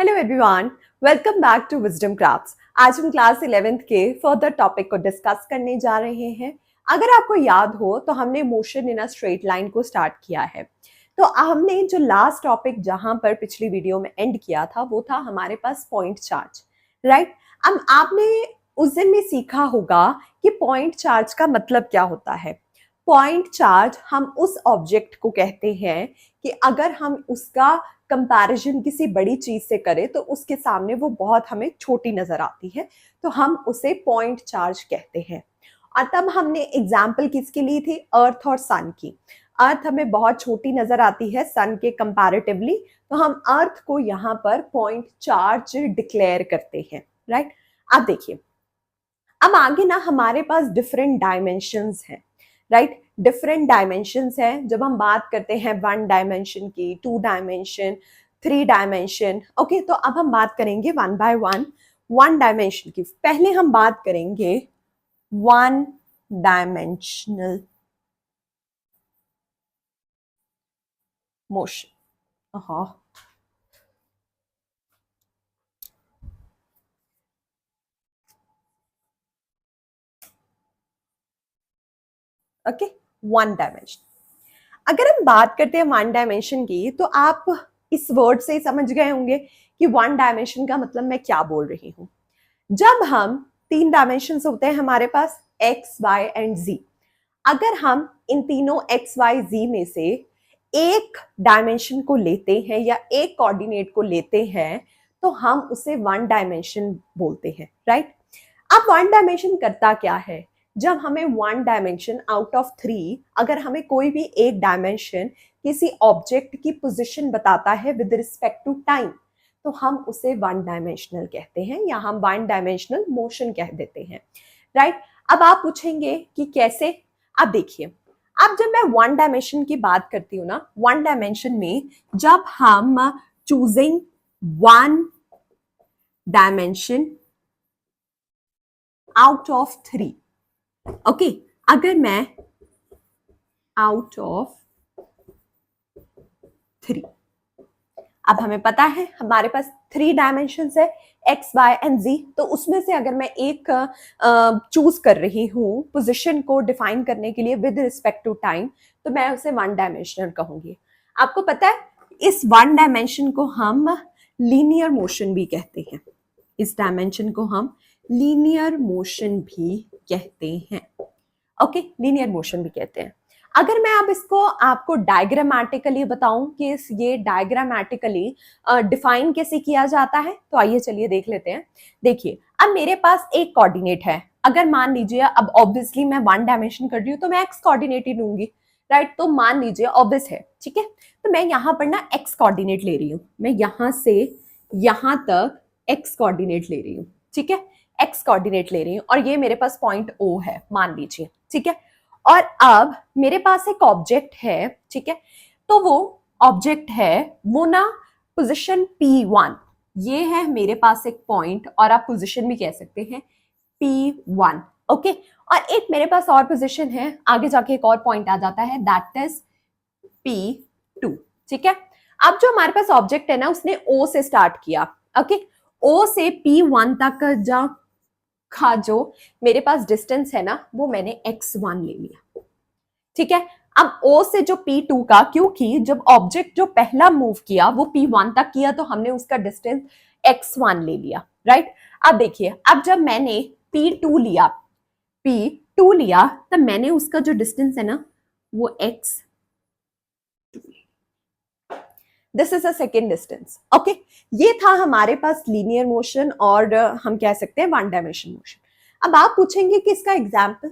Hello everyone, welcome back to Wisdom Crafts. आज हम class 11th के फर्दर टॉपिक को डिस्कस करने जा रहे हैं। अगर आपको याद हो तो हमने motion in a straight line को स्टार्ट किया है। तो हमने जो लास्ट टॉपिक जहां पर पिछली वीडियो में एंड किया था वो था हमारे पास पॉइंट चार्ज, राइट। अब आपने उस दिन में सीखा होगा कि पॉइंट चार्ज का मतलब क्या होता है। पॉइंट चार्ज हम उस ऑब्जेक्ट को कहते हैं कि अगर हम उसका कंपैरिजन किसी बड़ी चीज से करें तो उसके सामने वो बहुत हमें छोटी नजर आती है, तो हम उसे पॉइंट चार्ज कहते हैं। और तब हमने एग्जाम्पल किसकी ली थी? अर्थ और सन की। अर्थ हमें बहुत छोटी नजर आती है सन के कंपैरेटिवली, तो हम अर्थ को यहाँ पर पॉइंट चार्ज डिक्लेयर करते हैं, राइट। अब देखिए, अब आगे ना हमारे पास डिफरेंट डायमेंशंस हैं, राइट। डिफरेंट डायमेंशंस हैं। जब हम बात करते हैं 1 डायमेंशन की, 2 डायमेंशन, 3 डायमेंशन, ओके। तो अब हम बात करेंगे वन बाय वन 1 डायमेंशन की। पहले हम बात करेंगे 1 डायमेंशनल मोशन। हाँ, ओके। 1 डायमेंशन। अगर हम बात करते हैं 1 डायमेंशन की, तो आप इस वर्ड से समझ गए होंगे कि 1 डायमेंशन का मतलब मैं क्या बोल रही हूँ। जब हम 3 डायमेंशन होते हैं हमारे पास, एक्स वाई एंड जी। अगर हम इन तीनों एक्स वाई जी में से एक डायमेंशन को लेते हैं या एक कोऑर्डिनेट को लेते हैं तो हम उसे 1 डायमेंशन बोलते हैं, राइट। अब 1 डायमेंशन करता क्या है? जब हमें 1 डायमेंशन आउट ऑफ 3, अगर हमें कोई भी एक डायमेंशन किसी ऑब्जेक्ट की पोजीशन बताता है विद रिस्पेक्ट टू टाइम, तो हम उसे 1 डायमेंशनल कहते हैं या हम 1 डायमेंशनल मोशन कह देते हैं, राइट। अब आप पूछेंगे कि कैसे? अब देखिए, अब जब मैं 1 डायमेंशन की बात करती हूँ ना, 1 डायमेंशन में जब हम choosing 1 dimension out of 3, okay. अगर मैं आउट ऑफ 3, अब हमें पता है हमारे पास 3 डायमेंशंस है, एक्स वाई एंड जी। तो उसमें से अगर मैं एक चूज कर रही हूँ पोजीशन को डिफाइन करने के लिए विद रिस्पेक्ट टू टाइम, तो मैं उसे 1 डायमेंशनल कहूंगी। आपको पता है इस 1 डायमेंशन को हम लीनियर मोशन भी कहते हैं। इस डायमेंशन को हम लीनियर मोशन भी कहते हैं, ओके। लीनियर मोशन भी कहते हैं। अगर मैं अब इसको आपको डायग्रामेटिकली बताऊं कि ये डायग्रामेटिकली डिफाइन कैसे किया जाता है, तो आइए चलिए देख लेते हैं। देखिए, अब मेरे पास एक कोऑर्डिनेट है। अगर मान लीजिए, अब ऑब्वियसली मैं 1 डायमेंशन कर रही हूँ तो मैं एक्स कोऑर्डिनेट ही लूंगी, राइट। तो मान लीजिए ऑब्वियस है, ठीक है। तो मैं यहाँ पर ना एक्स कोऑर्डिनेट ले रही हूँ, मैं यहाँ से यहाँ तक एक्स कोऑर्डिनेट ले रही हूँ, ठीक है। एक्स कोऑर्डिनेट ले रही हूँ और ये मेरे पास पॉइंट ओ है मान लीजिए, ठीक है। और अब मेरे पास एक ऑब्जेक्ट है, ठीक है। तो वो ऑब्जेक्ट है वो ना पोजीशन P1, ये है मेरे पास एक पॉइंट, और आप पोजीशन भी कह सकते हैं P1, ओके। और एक मेरे पास और पोजीशन है, आगे जाके एक और पॉइंट आ जाता है, दैट इज P2, ठीक है। अब जो हमारे पास ऑब्जेक्ट है ना, उसने O से स्टार्ट किया, ओके। O से P1 तक जा का जो मेरे पास डिस्टेंस है ना, वो मैंने x1 ले लिया, ठीक है। अब O से जो P2 का, क्योंकि जब ऑब्जेक्ट जो पहला मूव किया वो P1 तक किया तो हमने उसका डिस्टेंस x1 ले लिया, राइट। अब देखिए, अब जब मैंने P2 लिया, P2 लिया, तब मैंने उसका जो डिस्टेंस है ना वो x, this is a second distance, okay. ये था हमारे पास लीनियर मोशन और हम कह सकते हैं 1 डायमेंशन मोशन। अब आप पूछेंगे कि इसका एग्जाम्पल,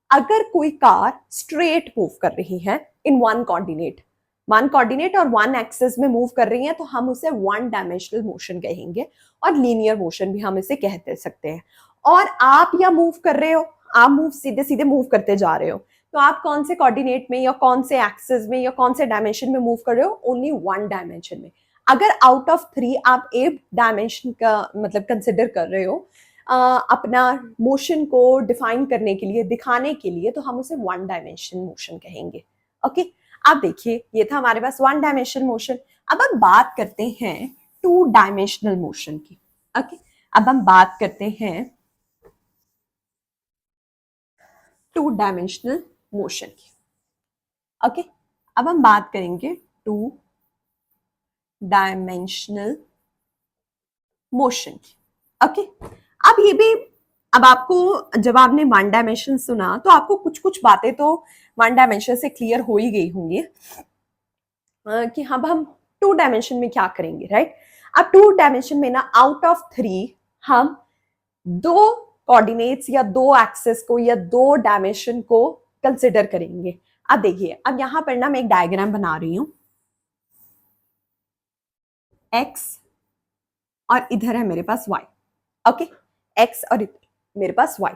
अगर कोई कार स्ट्रेट मूव कर रही है इन 1 कोऑर्डिनेट और 1 एक्सिस में मूव कर रही है, तो हम उसे 1 डायमेंशनल मोशन कहेंगे और लीनियर मोशन भी हम इसे कहते सकते हैं। और आप या मूव कर रहे हो, आप मूव सीधे सीधे मूव करते जा रहे हो, तो आप कौन से कोऑर्डिनेट में या कौन से एक्सिस में या कौन से डायमेंशन में मूव कर रहे हो? ओनली 1 डायमेंशन में। अगर आउट ऑफ 3 आप एक डायमेंशन का मतलब कंसिडर कर रहे हो अपना मोशन को डिफाइन करने के लिए, दिखाने के लिए, तो हम उसे 1 डायमेंशन मोशन कहेंगे, ओके। अब देखिए, ये था हमारे पास 1 डायमेंशन मोशन। अब हम बात करते हैं टू डायमेंशनल मोशन की। ओके, अब हम बात करते हैं टू डायमेंशनल मोशन की। ओके, अब हम बात करेंगे टू डायमेंशनल मोशन की। ओके, अब ये भी, अब आपको जब आपने वन डायमेंशन सुना तो आपको कुछ कुछ बातें तो वन डायमेंशन से क्लियर हो ही गई होंगी कि अब हम टू डायमेंशन में क्या करेंगे, राइट। अब टू डायमेंशन में ना आउट ऑफ थ्री हम दो कोऑर्डिनेट्स या दो एक्सेस को या दो डायमेंशन को कंसिडर करेंगे। अब देखिए, अब यहां पर ना मैं एक डायग्राम बना रही हूं, एक्स और इधर है मेरे पास वाई। ओके, एक्स और इधर मेरे पास वाई।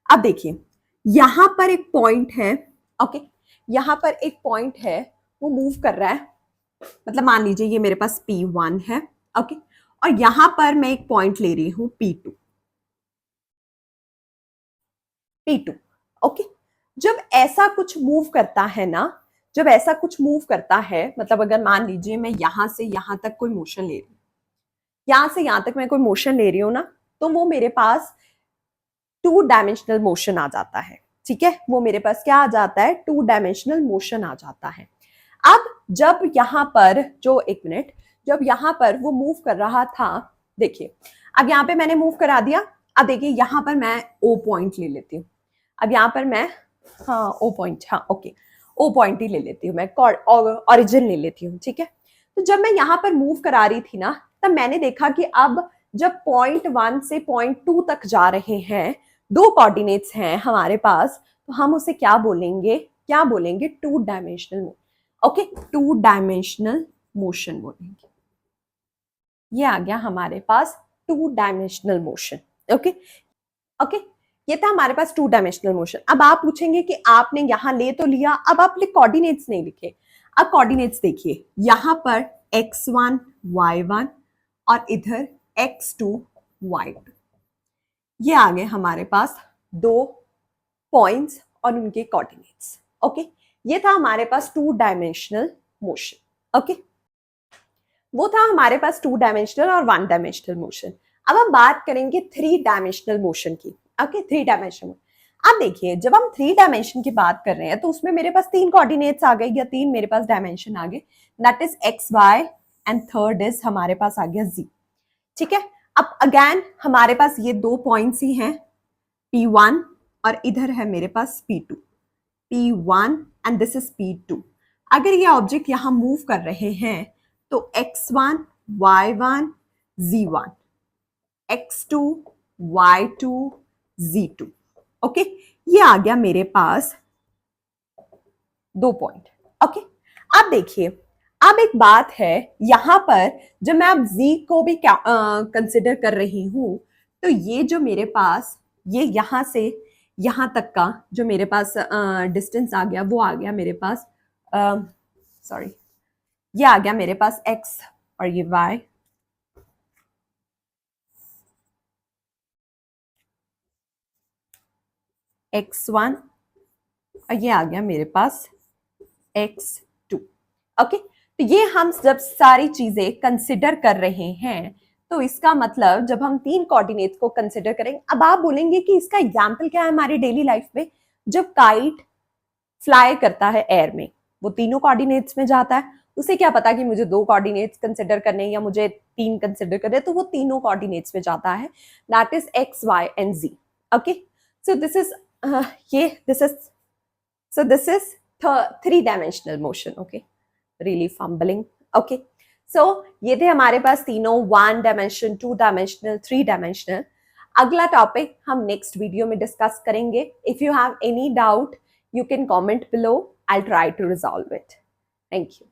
अब देखिए, यहां पर एक पॉइंट है। ओके, यहां पर एक पॉइंट है, वो मूव कर रहा है, मतलब मान लीजिए ये मेरे पास P1 है। ओके, और यहां पर मैं एक पॉइंट ले रही हूं P2। P2, okay. जब ऐसा कुछ मूव करता है ना, जब ऐसा कुछ मूव करता है, मतलब अगर मान लीजिए मैं यहां से यहां तक कोई मोशन ले रही हूँ, यहां से यहां तक मैं कोई मोशन ले रही हूँ ना, तो वो मेरे पास टू डायमेंशनल मोशन आ जाता है। ठीक है, वो मेरे पास क्या आ जाता है, टू डायमेंशनल मोशन आ जाता है। अब जब यहां पर जो, एक मिनट, जब यहां पर वो मूव कर रहा था, देखिए अब यहां पे मैंने मूव करा दिया। अब देखिए यहां पर मैं ओ पॉइंट ले लेती हूँ। अब यहां पर मैं, हाँ ओ पॉइंट, हाँ ओके, ओ पॉइंट ही ले लेती हूँ मैं, ओरिजिन ले लेती हूँ। ठीक है, तो जब मैं यहां पर मूव करा रही थी ना, तब मैंने देखा कि अब जब पॉइंट 1 से पॉइंट 2 तक जा रहे हैं, दो कोऑर्डिनेट्स हैं हमारे पास, तो हम उसे क्या बोलेंगे, क्या बोलेंगे, two dimensional. Okay, two dimensional motion बोलेंगे। ये आ गया हमारे पास two dimensional motion. Okay, okay, ये था हमारे पास टू डायमेंशनल मोशन। अब आप पूछेंगे कि आपने यहां ले तो लिया, अब आपने कोऑर्डिनेट्स नहीं लिखे। अब कोऑर्डिनेट्स देखिए, यहां पर x1 y1 और इधर x2 y2, ये आ गए हमारे पास दो पॉइंट्स और उनके कोऑर्डिनेट्स। ओके, ये था हमारे पास टू डायमेंशनल मोशन। ओके, वो था हमारे पास टू डायमेंशनल और वन डायमेंशनल मोशन। अब हम बात करेंगे थ्री डायमेंशनल मोशन की। Okay, three dimensional. अब देखिए, जब हम थ्री डायमेंशन की बात कर रहे हैं तो उसमें मेरे पास तीन कोऑर्डिनेट्स आ गए या तीन मेरे पास डायमेंशन आ गए, that is X Y and third is हमारे पास आ गया जी। ठीक है, अब अगेन हमारे पास ये दो पॉइंट्स ही हैं, P1 और इधर है मेरे पास P2। P1 and this is P2। अगर ये ऑब्जेक्ट यहां मूव कर रहे हैं तो x1 y1 z1, x2 y2 z2। Okay, ये आ गया मेरे पास दो पॉइंट। ओके, अब देखिए, अब एक बात है, यहां पर जब मैं अब z को भी कंसिडर कर रही हूं, तो ये जो मेरे पास, ये यहां से यहां तक का जो मेरे पास डिस्टेंस आ गया, वो आ गया मेरे पास, सॉरी, ये आ गया मेरे पास x और ये y। x1 और ये आ गया मेरे पास x2। ओके, तो ये हम जब सारी चीजें कंसिडर कर रहे हैं, तो इसका मतलब जब हम तीन कोऑर्डिनेट्स को कंसिडर करेंगे, अब आप बोलेंगे कि इसका एग्जांपल क्या है हमारी डेली लाइफ में, जब काइट फ्लाई करता है एयर में, वो तीनों कोऑर्डिनेट्स में जाता है, उसे क्या पता कि मुझे दो कोऑर्डिनेट्स कंसिडर करने हैं या मुझे तीन कंसिडर करने, तो वो तीनों कोऑर्डिनेट्स में जाता है, that is X Y and Z. Okay, so this is ये this is so this is three dimensional motion. Okay, really fumbling. Okay, so ये थे हमारे पास तीनों, one dimension, two dimensional, three dimensional. अगला टॉपिक हम नेक्स्ट वीडियो में discuss करेंगे। If you have any doubt, you can comment below. I'll try to resolve it. Thank you.